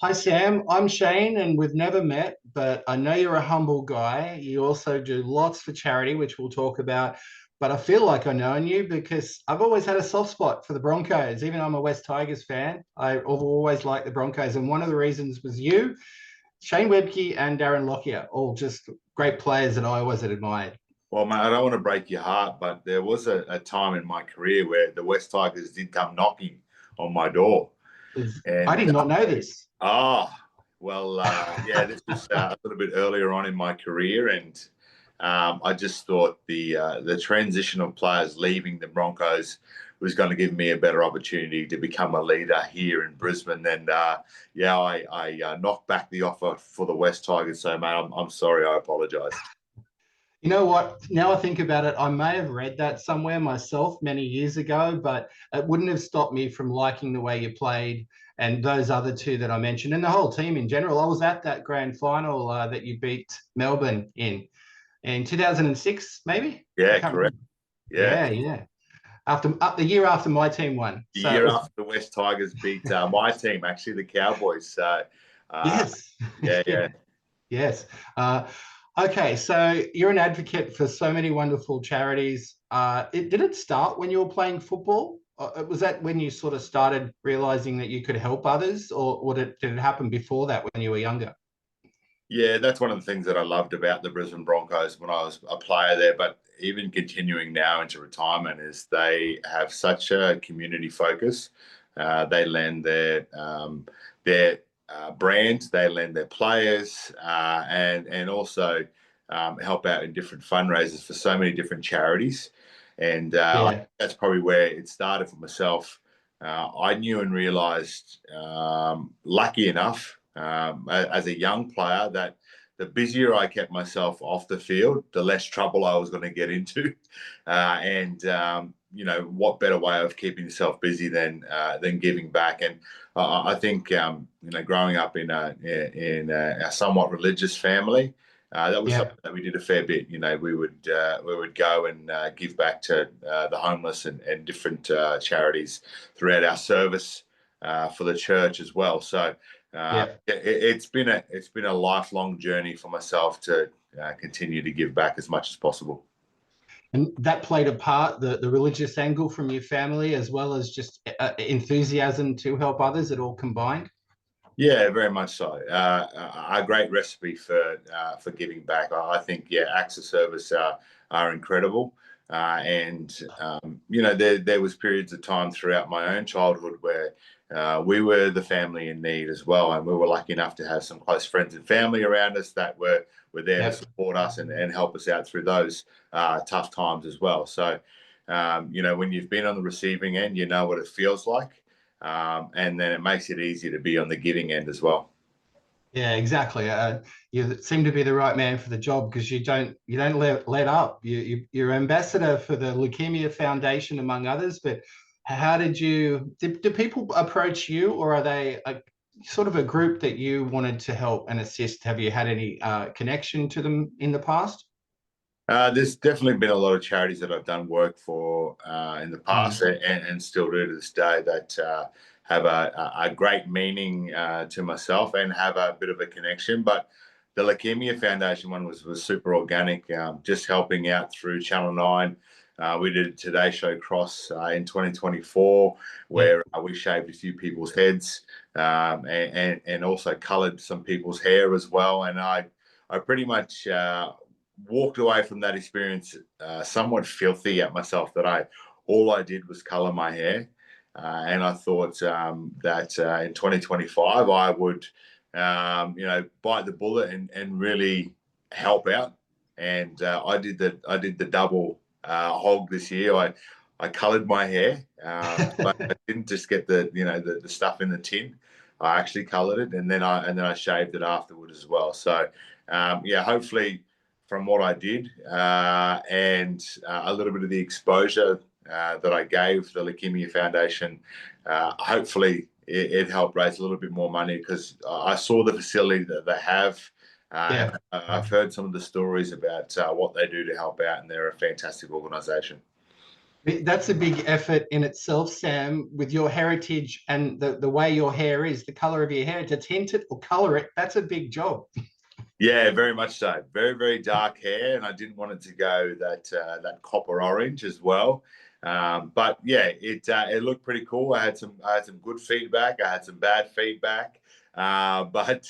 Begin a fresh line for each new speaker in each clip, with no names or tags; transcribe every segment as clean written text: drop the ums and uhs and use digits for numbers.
Hi, Sam. I'm Shane, and we've never met, but I know you're a humble guy. You also do lots for charity, which we'll talk about. But I feel like I know you because I've always had a soft spot for the Broncos. Even though I'm a West Tigers fan, I've always liked the Broncos. And one of the reasons was you, Shane Webke, and Darren Lockyer, all just great players that I always had admired.
Well, mate, I don't want to break your heart, but there was a time in my career where the West Tigers did come knocking on my door.
I
And
did not know this.
yeah, this was a little bit earlier on in my career, and I just thought the transition of players leaving the Broncos was going to give me a better opportunity to become a leader here in Brisbane. And I knocked back the offer for the West Tigers. So, mate, I'm sorry. I apologise.
You know what? Now I think about it, I may have read that somewhere myself many years ago, but it wouldn't have stopped me from liking the way you played and those other two that I mentioned and the whole team in general. I was at that grand final that you beat Melbourne in 2006, maybe. I
Yeah,
can't
correct.
remember.
Yeah.
Yeah. After the year after my team won,
The
so it
year
was
after the West Tigers beat my team, actually, the Cowboys. So, uh,
yes,
yeah,
yeah,
yeah.
yes. Okay, so you're an advocate for so many wonderful charities. Did it start when you were playing football? Was that when you sort of started realizing that you could help others, or did it happen before that when you were younger?
Yeah, that's one of the things that I loved about the Brisbane Broncos when I was a player there. But even continuing now into retirement, is they have such a community focus. They lend their brand, they lend their players, and also help out in different fundraisers for so many different charities. And I think
Yeah,
that's probably where it started for myself. I knew and realised, lucky enough, as a young player, that the busier I kept myself off the field, the less trouble I was going to get into. What better way of keeping yourself busy than giving back? And I think growing up in a somewhat religious family, that was
yeah.
something that we did a fair bit. We would go and give back to the homeless and different charities throughout our service for the church as well. So
Yeah.
it's been a lifelong journey for myself to continue to give back as much as possible.
And that played a part, the religious angle from your family, as well as just enthusiasm to help others, it all combined.
Yeah, very much so. A great recipe for giving back. I think acts of service are incredible, and there was periods of time throughout my own childhood where we were the family in need as well, and we were lucky enough to have some close friends and family around us that were there to
Yep.
support us and help us out through those tough times as well. So, when you've been on the receiving end, you know what it feels like. And then it makes it easier to be on the giving end as well.
Yeah, exactly. You seem to be the right man for the job because you don't let up. You're ambassador for the Leukemia Foundation, among others. But how do people approach you, or are they sort of a group that you wanted to help and assist? Have you had any connection to them in the past?
There's definitely been a lot of charities that I've done work for in the past
Mm.
and still do to this day that have a great meaning to myself and have a bit of a connection. But the Leukemia Foundation one was super organic, just helping out through Channel 9. We did a Today Show cross in 2024
Yep.
where we shaved a few people's heads and also coloured some people's hair as well. And I pretty much walked away from that experience somewhat filthy at myself that all I did was color my hair. And I thought that in 2025 I would, bite the bullet and really help out. And I did the double hog this year. I coloured my hair, but I didn't just get the stuff in the tin. I actually coloured it, and then I shaved it afterward as well. So hopefully from what I did and a little bit of the exposure that I gave the Leukemia Foundation, hopefully it helped raise a little bit more money because I saw the facility that they have. And
Yeah.
I've heard some of the stories about what they do to help out, and they're a fantastic organisation.
That's a big effort in itself, Sam, with your heritage and the way your hair is, the color of your hair, to tint it or color it. That's a big job.
Yeah, very much so. Very, very dark hair, and I didn't want it to go that copper orange as well. But yeah, it looked pretty cool. I had some good feedback. I had some bad feedback. But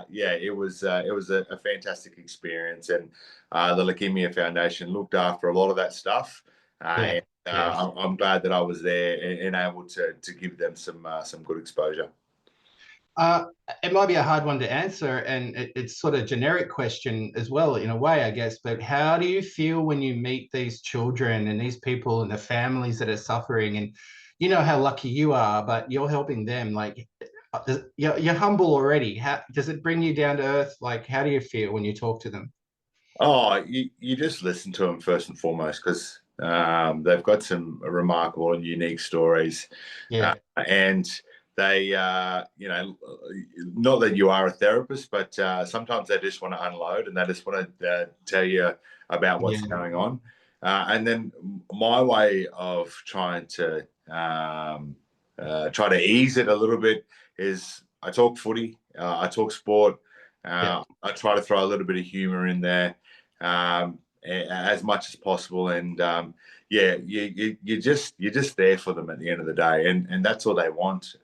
yeah, it was a fantastic experience, and the Leukaemia Foundation looked after a lot of that stuff.
Yeah.
And
Yeah.
I'm glad that I was there and able to give them some good exposure.
Uh, it might be a hard one to answer, and it's sort of a generic question as well, in a way, I guess. But how do you feel when you meet these children and these people and the families that are suffering? And you know how lucky you are, but you're helping them. Like, you're humble already. How does it bring you down to earth? Like, how do you feel when you talk to them?
Oh, you just listen to them first and foremost because they've got some remarkable and unique stories,
Yeah,
and they, not that you are a therapist, but sometimes they just want to unload and they just want to tell you about what's
yeah,
going on, and then my way of try to ease it a little bit is I talk footy, I talk sport,
yeah,
I try to throw a little bit of humour in there as much as possible. And yeah, you're just there for them at the end of the day, and that's all they want.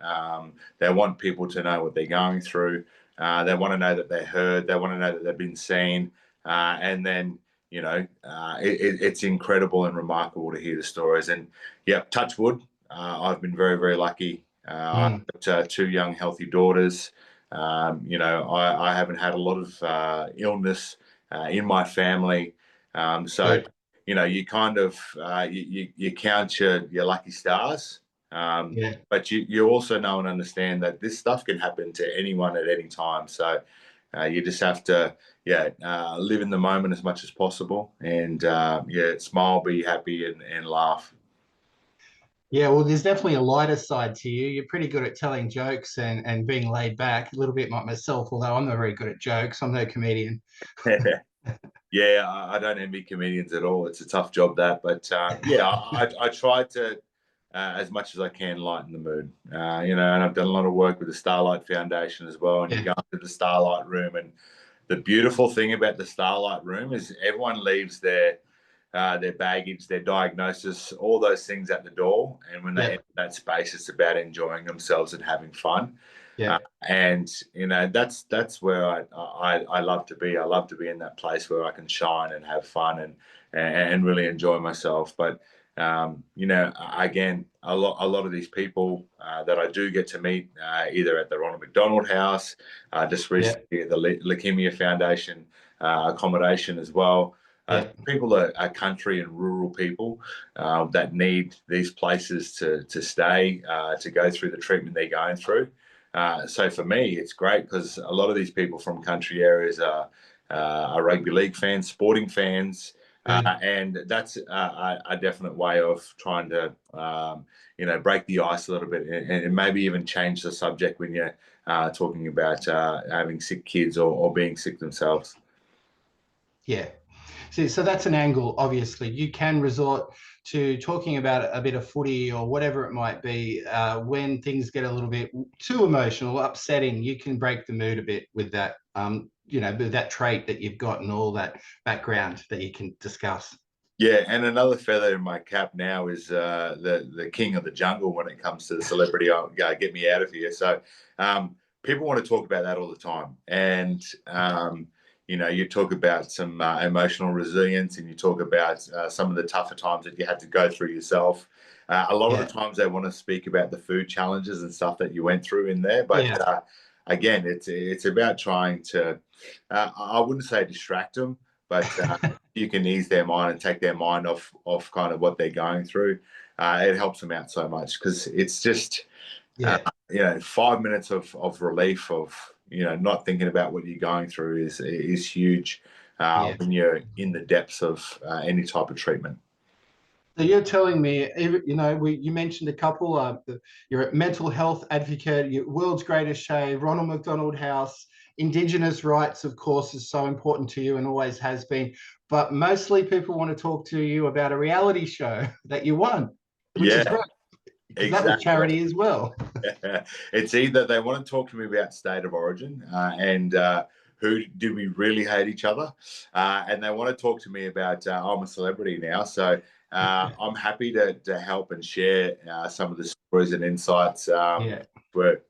They want people to know what they're going through. They want to know that they're heard. They want to know that they've been seen. And then it's incredible and remarkable to hear the stories. And yeah, touch wood. I've been very, very lucky.
mm,
I've got two young, healthy daughters. I haven't had a lot of illness in my family. So,
good,
you kind of you count your lucky stars,
yeah.
but you also know and understand that this stuff can happen to anyone at any time. So you just have to live in the moment as much as possible, and smile, be happy, and laugh.
Yeah, well, there's definitely a lighter side to you. You're pretty good at telling jokes and being laid back, a little bit like myself, although I'm not very good at jokes. I'm no comedian.
Yeah, I don't envy comedians at all. It's a tough job that, but yeah, I try to as much as I can lighten the mood. And I've done a lot of work with the Starlight Foundation as well. And you
Yeah,
go into the Starlight room, and the beautiful thing about the Starlight room is everyone leaves their baggage, their diagnosis, all those things at the door. And when they
yeah,
enter that space, it's about enjoying themselves and having fun.
yeah,
And that's where I love to be. I love to be in that place where I can shine and have fun and really enjoy myself. But again, a lot of these people that I do get to meet either at the Ronald McDonald House, just
yeah,
recently at the Leukaemia Foundation accommodation as well.
yeah,
People are country and rural people that need these places to stay, to go through the treatment they're going through. So for me, it's great because a lot of these people from country areas are rugby league fans, sporting fans,
good.
and that's a definite way of trying to break the ice a little bit and maybe even change the subject when you're talking about having sick kids or being sick themselves.
Yeah. See, so that's an angle, obviously. You can resort to talking about a bit of footy or whatever it might be when things get a little bit too emotional, upsetting. You can break the mood a bit with that, with that trait that you've got and all that background that you can discuss.
Yeah, and another feather in my cap now is the king of the jungle when it comes to the celebrity. Get me out of here. So people want to talk about that all the time, and you talk about some emotional resilience, and you talk about some of the tougher times that you had to go through yourself. A lot of the
Yeah.
times they want to speak about the food challenges and stuff that you went through in there, but
Yeah.
again, it's about trying to. I wouldn't say distract them, but you can ease their mind and take their mind off kind of what they're going through. It helps them out so much because it's just uh,
Yeah.
5 minutes of relief of not thinking about what you're going through is huge
Yeah.
when you're in the depths of any type of treatment.
So you're telling me, you mentioned a couple. You're a mental health advocate, you're world's greatest shave, Ronald McDonald House. Indigenous rights, of course, is so important to you and always has been. But mostly people want to talk to you about a reality show that you won, which is
Yeah,
great because that was
exactly.
charity as well.
It's either they want to talk to me about state of origin and who do we really hate each other, and they want to talk to me about I'm a celebrity now, so I'm happy to help and share some of the stories and insights,
Yeah.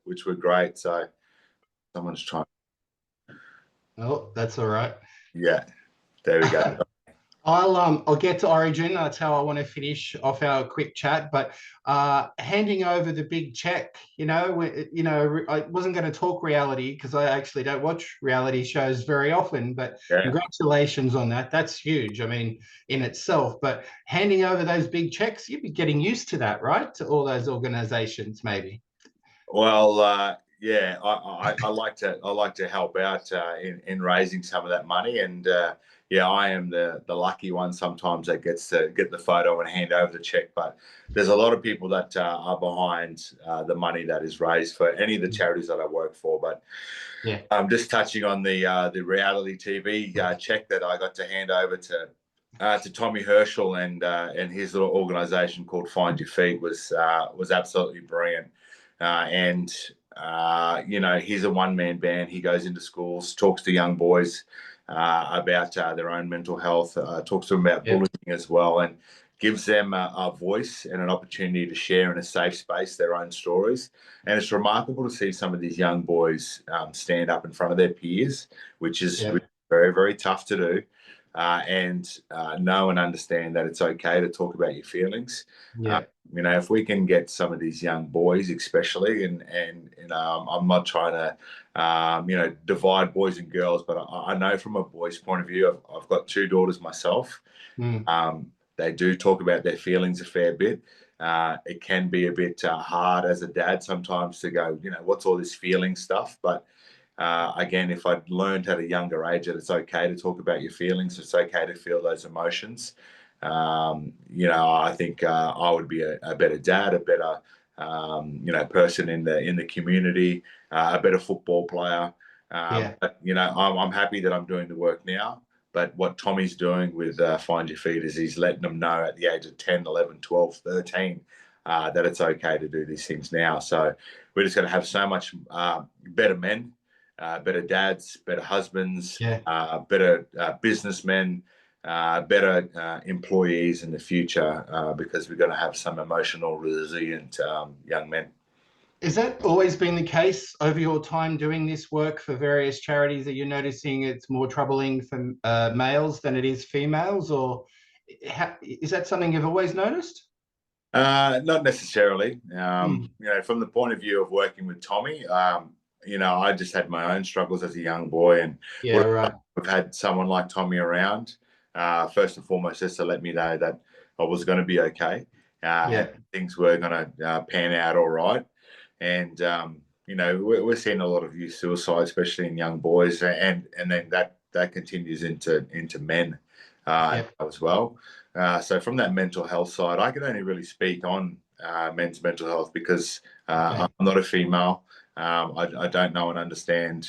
which were great. So someone's trying.
Oh, that's all right.
Yeah, there we go.
I'll get to Origin. That's how I want to finish off our quick chat. But handing over the big check, I wasn't going to talk reality because I actually don't watch reality shows very often. But
Yeah.
congratulations on that. That's huge. I mean, in itself. But handing over those big checks, you'd be getting used to that, right? To all those organisations, maybe.
Well, yeah, I like to help out in raising some of that money, and yeah, I am the lucky one sometimes that gets to get the photo and hand over the check. But there's a lot of people that are behind the money that is raised for any of the charities that I work for. But
yeah,
I'm just touching on the reality TV check that I got to hand over to Tommy Herschel and his little organisation called Find Your Feet was absolutely brilliant. And he's a one-man band. He goes into schools, talks to young boys about their own mental health, talks to them about bullying as well, and gives them a voice and an opportunity to share in a safe space their own stories. And it's remarkable to see some of these young boys stand up in front of their peers, which is very, very tough to do. And know and understand that it's okay to talk about your feelings.
Yeah.
If we can get some of these young boys, especially, and I'm not trying to, divide boys and girls, but I know from a boy's point of view, I've got two daughters myself. They do talk about their feelings a fair bit. It can be a bit hard as a dad sometimes to go, what's all this feeling stuff? But again, if I'd learned at a younger age that it's okay to talk about your feelings, it's okay to feel those emotions. I think I would be a better dad, a better, person in the community, a better football player. But, I'm happy that I'm doing the work now. But what Tommy's doing with Find Your Feet is he's letting them know at the age of 10, 11, 12, 13 that it's okay to do these things now. So we're just going to have so much better men, better dads, better husbands, better businessmen, better employees in the future because we're going to have some emotional, resilient young men.
Is that always been the case over your time doing this work for various charities? Are you noticing it's more troubling for males than it is females, or is that something you've always noticed?
Not necessarily. From the point of view of working with Tommy, I just had my own struggles as a young boy, and I've had someone like Tommy around. First and foremost, just to let me know that I was going to be okay, and things were going to pan out all right. And we're seeing a lot of youth suicide, especially in young boys, and then that continues into men as well. So from that mental health side, I can only really speak on men's mental health because I'm not a female. I don't know and understand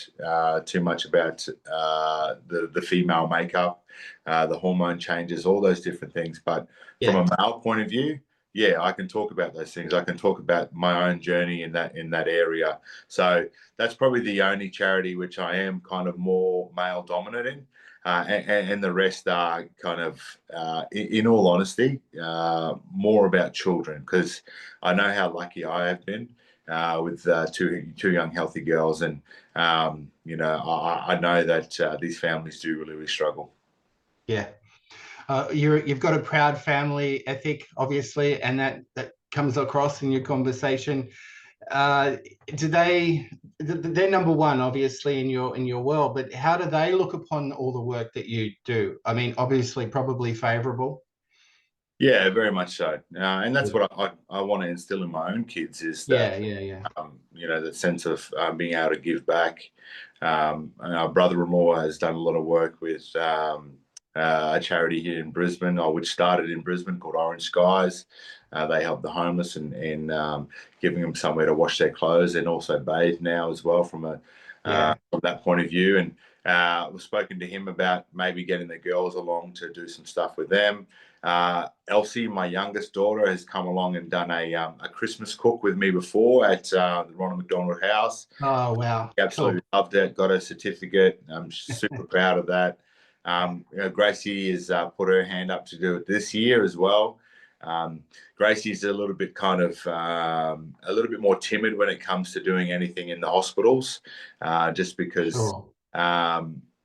too much about the female makeup, the hormone changes, all those different things. But from a male point of view, I can talk about those things. I can talk about my own journey in that area. So that's probably the only charity which I am kind of more male dominant in. And the rest are kind of, in all honesty, more about children because I know how lucky I have been with two young healthy girls, and I know that these families do really, really struggle.
Yeah. You've got a proud family ethic, obviously, and that comes across in your conversation. They're number one, obviously, in your world, but how do they look upon all the work that you do? I mean, obviously, probably favourable.
Yeah, very much so, and that's what I want to instill in my own kids is that the sense of being able to give back. Our brother-in-law has done a lot of work with a charity here in Brisbane, which started in Brisbane, called Orange Skies. They help the homeless and giving them somewhere to wash their clothes and also bathe now as well from
Yeah.
from that point of view. And we've spoken to him about maybe getting the girls along to do some stuff with them. Elsie, my youngest daughter, has come along and done a Christmas cook with me before at the Ronald McDonald House.
Oh, wow.
Absolutely
Cool.
loved it. Got a certificate. I'm super proud of that. Gracie has put her hand up to do it this year as well. Gracie's a little bit a little bit more timid when it comes to doing anything in the hospitals, just because
Sure.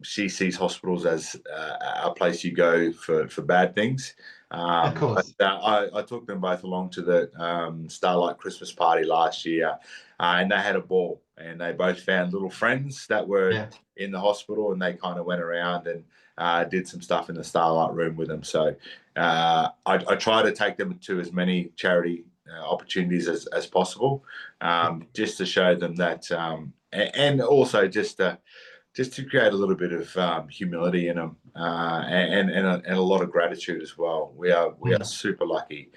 she sees hospitals as a place you go for bad things.
Of course.
I took them both along to the Starlight Christmas party last year, and they had a ball. And they both found little friends that were in the hospital, and they kind of went around and did some stuff in the Starlight room with them. So I try to take them to as many charity opportunities as possible, just to show them that, and also just to create a little bit of humility in them, and a lot of gratitude as well. We are super lucky.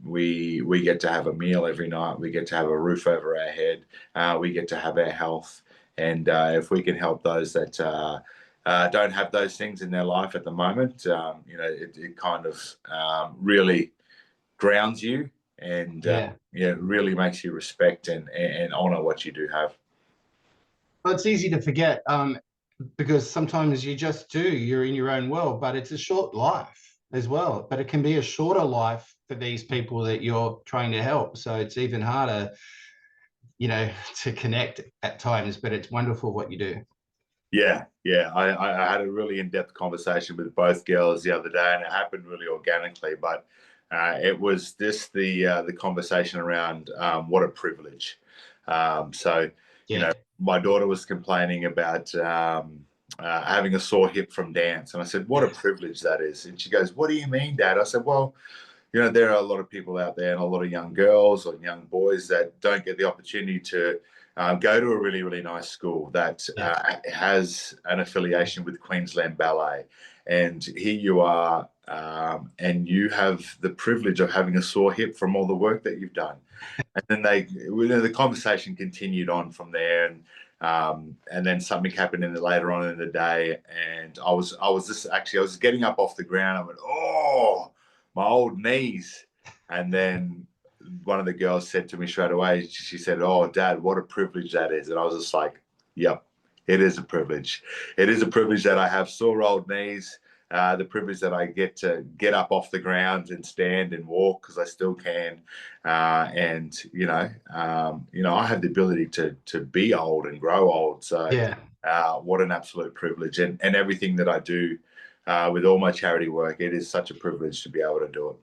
We get to have a meal every night. We get to have a roof over our head. We get to have our health, and if we can help those that don't have those things in their life at the moment, it kind of really grounds you, and really makes you respect and honor what you do have.
Well, it's easy to forget, because sometimes you just do, you're in your own world, but it's a short life as well. But it can be a shorter life for these people that you're trying to help. So it's even harder, to connect at times, but it's wonderful what you do.
Yeah. I had a really in-depth conversation with both girls the other day, and it happened really organically. But it was the conversation around what a privilege. My daughter was complaining about having a sore hip from dance, and I said, "What a privilege that is." And she goes, "What do you mean, Dad?" I said, "Well, there are a lot of people out there, and a lot of young girls or young boys that don't get the opportunity to go to a really, really nice school that has an affiliation with Queensland Ballet. And here you are, and you have the privilege of having a sore hip from all the work that you've done." And then the conversation continued on from there, and then something happened later on in the day, and I was getting up off the ground. I went, "Oh, my old knees!" And then one of the girls said to me straight away, she said, "Oh, Dad, what a privilege that is." And I was just like, "Yep, it is a privilege. It is a privilege that I have sore old knees, the privilege that I get to get up off the ground and stand and walk, because I still can. And I have the ability to be old and grow old. So what an absolute privilege. And everything that I do with all my charity work, it is such a privilege to be able to do it.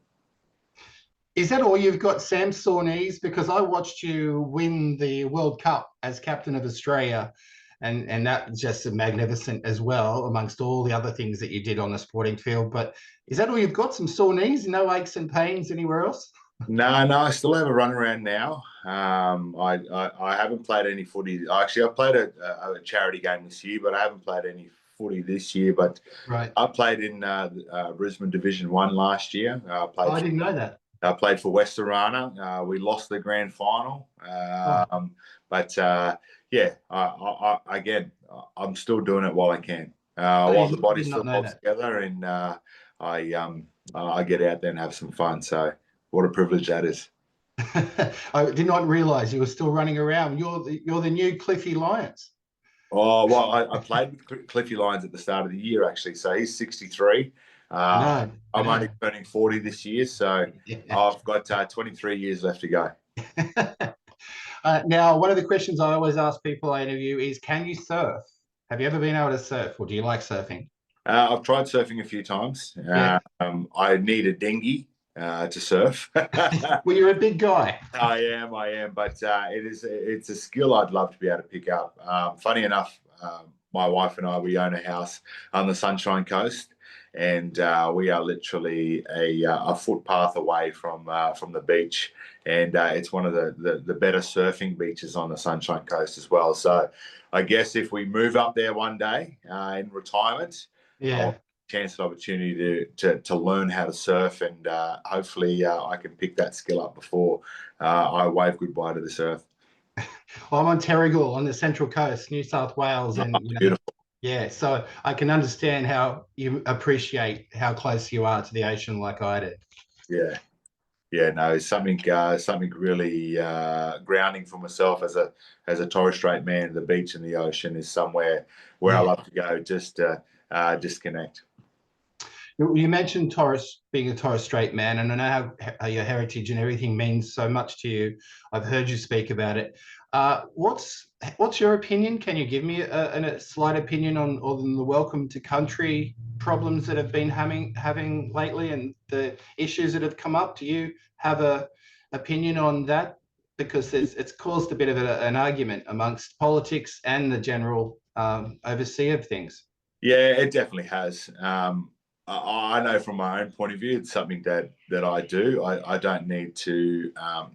Is that all you've got, Sam, sore knees? Because I watched you win the World Cup as captain of Australia, and that was just magnificent as well, amongst all the other things that you did on the sporting field. But is that all you've got, some sore knees, no aches and pains anywhere else?
No, I still have a run around now. I haven't played any footy. Actually, I played a charity game this year, but I haven't played any footy this year. But I played in Brisbane Division 1 last year.
I didn't know that.
I played for West Arana. We lost the grand final. Again, I'm still doing it while I can, while the body still holds together, and I get out there and have some fun. So what a privilege that is.
I did not realise you were still running around. You're the new Cliffy Lyons.
Oh, well, I played with Cliffy Lyons at the start of the year, actually. So he's 63. I'm only turning 40 this year, so I've got 23 years left to go.
Now, one of the questions I always ask people I interview is, can you surf? Have you ever been able to surf, or do you like surfing?
I've tried surfing a few times. I need a dinghy to surf.
Well, you're a big guy.
I am, but it's a skill I'd love to be able to pick up. Funny enough, my wife and I, we own a house on the Sunshine Coast, and we are literally a footpath away from the beach, and it's one of the better surfing beaches on the Sunshine Coast as well. So I guess if we move up there one day in retirement, I'll chance an opportunity to learn how to surf, and hopefully I can pick that skill up before I wave goodbye to this earth.
Well, I'm on Terrigal on the Central Coast, New South Wales,
Oh,
and
beautiful.
yeah, so I can understand how you appreciate how close you are to the ocean, like I did.
Yeah. Yeah, no, something really grounding for myself as a Torres Strait man. The beach and the ocean is somewhere where I
Yeah.
love to go just to disconnect.
You mentioned Torres being a Torres Strait man, and I know how your heritage and everything means so much to you. I've heard you speak about it. What's your opinion? Can you give me a slight opinion on the welcome to country problems that have been having lately and the issues that have come up? Do you have a opinion on that? Because it's caused a bit of an argument amongst politics and the general oversee of things.
Yeah, it definitely has. I know from my own point of view, it's something that I do. I don't need to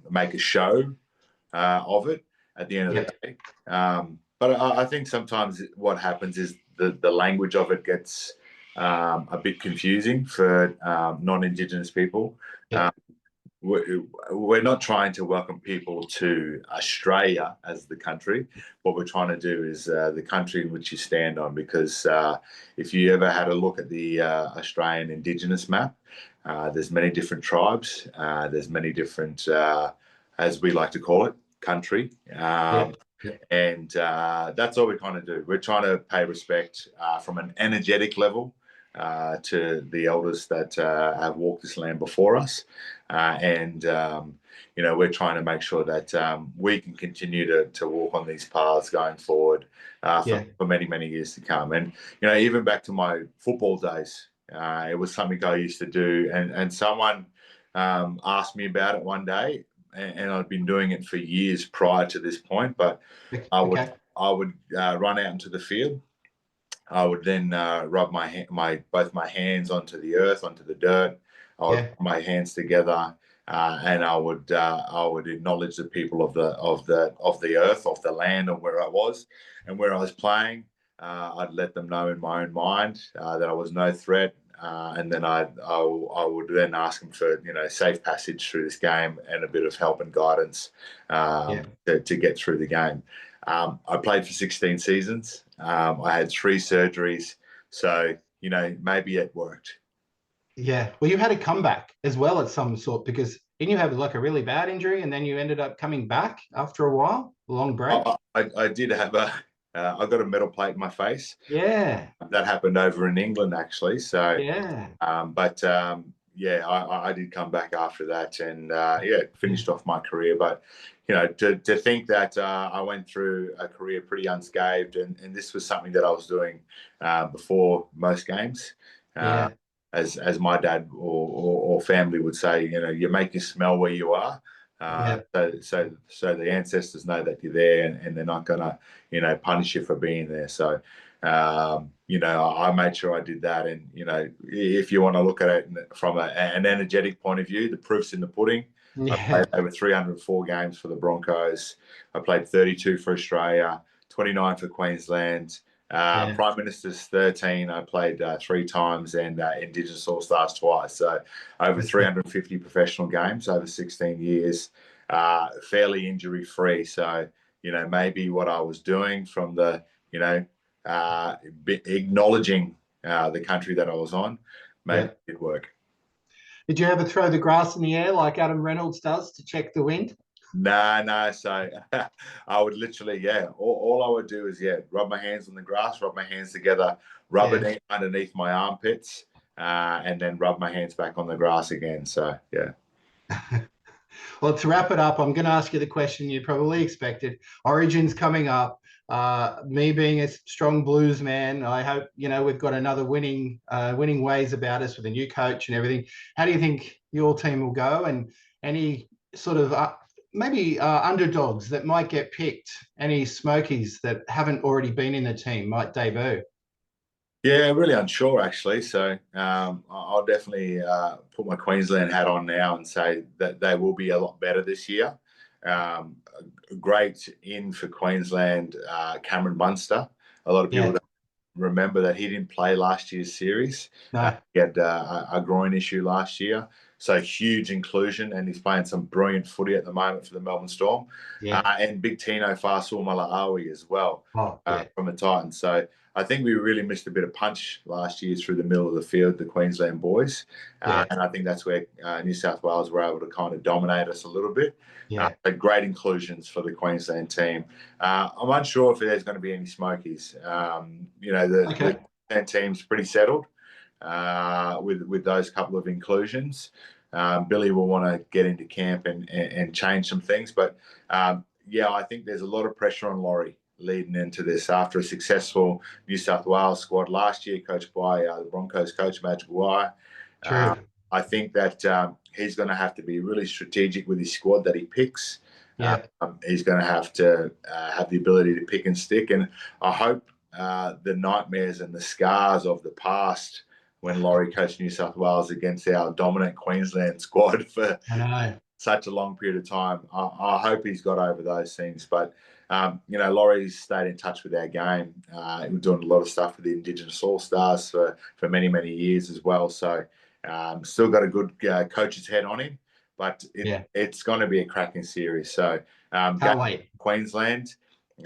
make a show of it at the end of
Yeah,
the day. But I think sometimes what happens is the language of it gets a bit confusing for non-Indigenous people.
yeah,
We're not trying to welcome people to Australia as the country. What we're trying to do is the country in which you stand on. Because if you ever had a look at the Australian Indigenous map, there's many different tribes. There's many different, as we like to call it, country.
yeah, yeah,
And that's all we're trying to do. We're trying to pay respect from an energetic level to the elders that have walked this land before us. And we're trying to make sure that we can continue to walk on these paths going forward
yeah,
for many, many years to come. And, even back to my football days, it was something I used to do. And someone asked me about it one day, and I'd been doing it for years prior to this point. But I would
okay,
I would run out into the field. I would then rub both my hands onto the earth, onto the dirt. I would
yeah,
put my hands together, and I would acknowledge the people of the earth, of the land, of where I was, and where I was playing. I'd let them know in my own mind that I was no threat, and then I would then ask them for safe passage through this game and a bit of help and guidance
yeah.
to get through the game. I played for 16 seasons. I had 3 surgeries, so maybe it worked.
Yeah. Well, you had a comeback as well at some sort because didn't you have like a really bad injury and then you ended up coming back after a while, a long break?
I did have I got a metal plate in my face.
Yeah.
That happened over in England actually. So,
Yeah.
but yeah, I did come back after that and yeah,
Yeah.
finished off my career. But to think that I went through a career pretty unscathed, and this was something that I was doing before most games. Uh,
Yeah.
as my dad or family would say, you make you smell where you are.
Yeah.
So the ancestors know that you're there, and they're not gonna, punish you for being there. So, I made sure I did that. And if you want to look at it from an energetic point of view, the proof's in the pudding. I
Yeah.
played over 304 games for the Broncos. I played 32 for Australia, 29 for Queensland.
Yeah.
Prime Minister's 13. I played 3 times, and Indigenous All Stars twice. So over 350 professional games over 16 years, fairly injury free. So, maybe what I was doing from the, acknowledging the country that I was on, maybe
Yeah.
it did work.
Did you ever throw the grass in the air like Adam Reynolds does to check the wind?
No, no. So I would literally, yeah, all I would do is, yeah, rub my hands on the grass, rub my hands together, rub
Yeah.
it underneath my armpits, and then rub my hands back on the grass again. So, yeah.
Well, to wrap it up, I'm going to ask you the question you probably expected. Origins coming up. Me being a strong Blues man, I hope we've got another winning ways about us with a new coach and everything. How do you think your team will go? And any sort of maybe underdogs that might get picked? Any smokies that haven't already been in the team might debut?
Yeah, really unsure actually. So I'll definitely put my Queensland hat on now and say that they will be a lot better this year. Great in for Queensland, Cameron Munster. A lot of people
Yeah.
don't remember that he didn't play last year's series.
No.
He had a groin issue last year. So huge inclusion, and he's playing some brilliant footy at the moment for the Melbourne Storm.
Yeah.
And Big Tino Fa'asuamaleaui as well
Oh, yeah.
from the Titans. So I think we really missed a bit of punch last year through the middle of the field, the Queensland boys.
Yeah.
And I think that's where New South Wales were able to kind of dominate us a little bit.
Yeah.
Great inclusions for the Queensland team. I'm unsure if there's going to be any smokies. The Queensland team's pretty settled with those couple of inclusions. Billy will want to get into camp and change some things. But, I think there's a lot of pressure on Laurie leading into this after a successful New South Wales squad last year, coached by the Broncos coach, Madge Guai.
True.
I think that he's going to have to be really strategic with his squad that he picks.
Yeah.
He's going to have have the ability to pick and stick. And I hope the nightmares and the scars of the past when Laurie coached New South Wales against our dominant Queensland squad for such a long period of time, I hope he's got over those things. But, Laurie's stayed in touch with our game. He was doing a lot of stuff with the Indigenous All Stars for many, many years as well. So still got a good coach's head on him. But it's going to be a cracking series. So
can't wait.
Queensland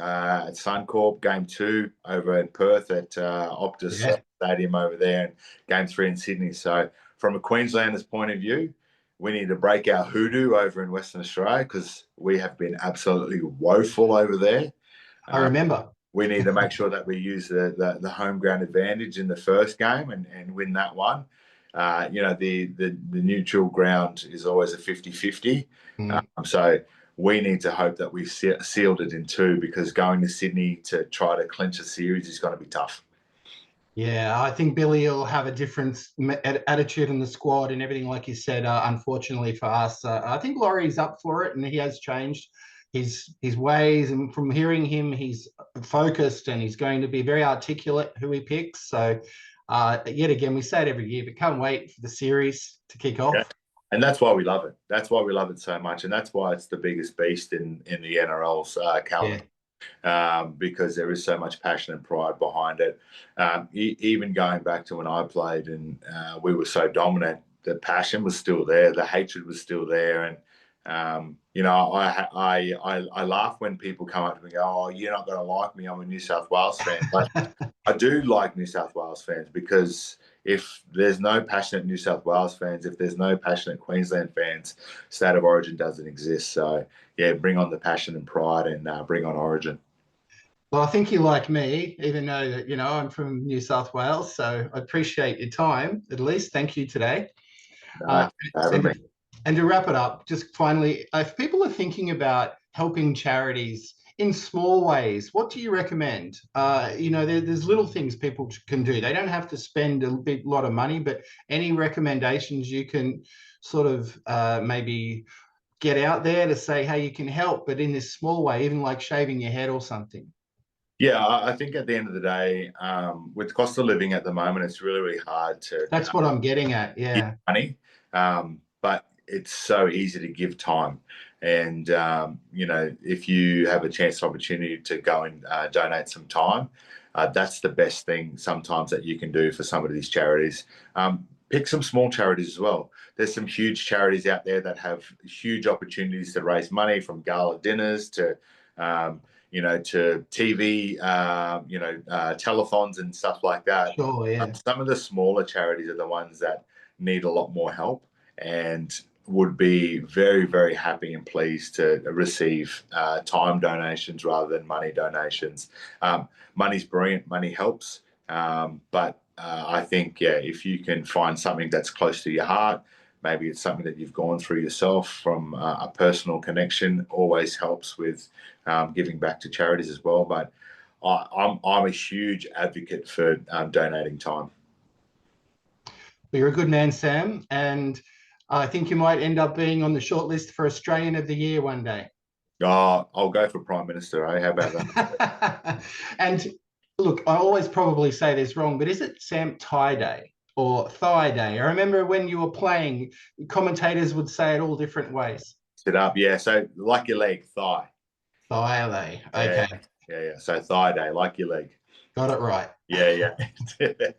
at Suncorp, game 2 over in Perth at Optus Stadium over there, and game 3 in Sydney. So from a Queenslander's point of view, we need to break our hoodoo over in Western Australia because we have been absolutely woeful over there.
I remember.
We need to make sure that we use the home ground advantage in the first game and win that one. The neutral ground is always a 50-50. So we need to hope that we've sealed it in 2, because going to Sydney to try to clinch a series is going to be tough.
Yeah, I think Billy will have a different attitude in the squad and everything, like you said, unfortunately for us. I think Laurie's up for it, and he has changed his ways. And from hearing him, he's focused and he's going to be very articulate who he picks. So yet again, we say it every year, but can't wait for the series to kick off.
Yeah. And that's why we love it. That's why we love it so much. And that's why it's the biggest beast in the NRL's calendar. Because there is so much passion and pride behind it. Even going back to when I played and we were so dominant, the passion was still there, the hatred was still there, and I laugh when people come up to me and go, "Oh, you're not going to like me. I'm a New South Wales fan." But I do like New South Wales fans, because if there's no passionate New South Wales fans, if there's no passionate Queensland fans, State of Origin doesn't exist. So, bring on the passion and pride, and bring on Origin.
Well, I think you like me, even though that, I'm from New South Wales. So I appreciate your time, at least. Thank you today. And to wrap it up, just finally, if people are thinking about helping charities in small ways, what do you recommend? There's little things people can do. They don't have to spend a big lot of money, but any recommendations you can sort of maybe get out there to say how you can help, but in this small way, even like shaving your head or something?
Yeah, I think at the end of the day, with the cost of living at the moment, it's really, really hard to.
That's what I'm getting at. Yeah.
Give money, but it's so easy to give time. And, if you have a chance, opportunity to go and donate some time, that's the best thing sometimes that you can do for some of these charities. Pick some small charities as well. There's some huge charities out there that have huge opportunities to raise money, from gala dinners to TV, telethons and stuff like that.
Sure, yeah.
Some of the smaller charities are the ones that need a lot more help and would be very, very happy and pleased to receive time donations rather than money donations. Money's brilliant, money helps, but I think, if you can find something that's close to your heart, maybe it's something that you've gone through yourself from a personal connection, always helps with giving back to charities as well. But I'm a huge advocate for donating time.
Well, you're a good man, Sam, and I think you might end up being on the short list for Australian of the Year one day.
Oh, I'll go for Prime Minister, eh? How about that?
And look, I always probably say this wrong, but is it Sam Thaiday or Thigh Day? I remember when you were playing, commentators would say it all different ways.
Sit up, yeah. So like your leg, thigh.
Thigh Day, okay.
Yeah. So Thigh Day, like your leg.
Got it right.
Yeah.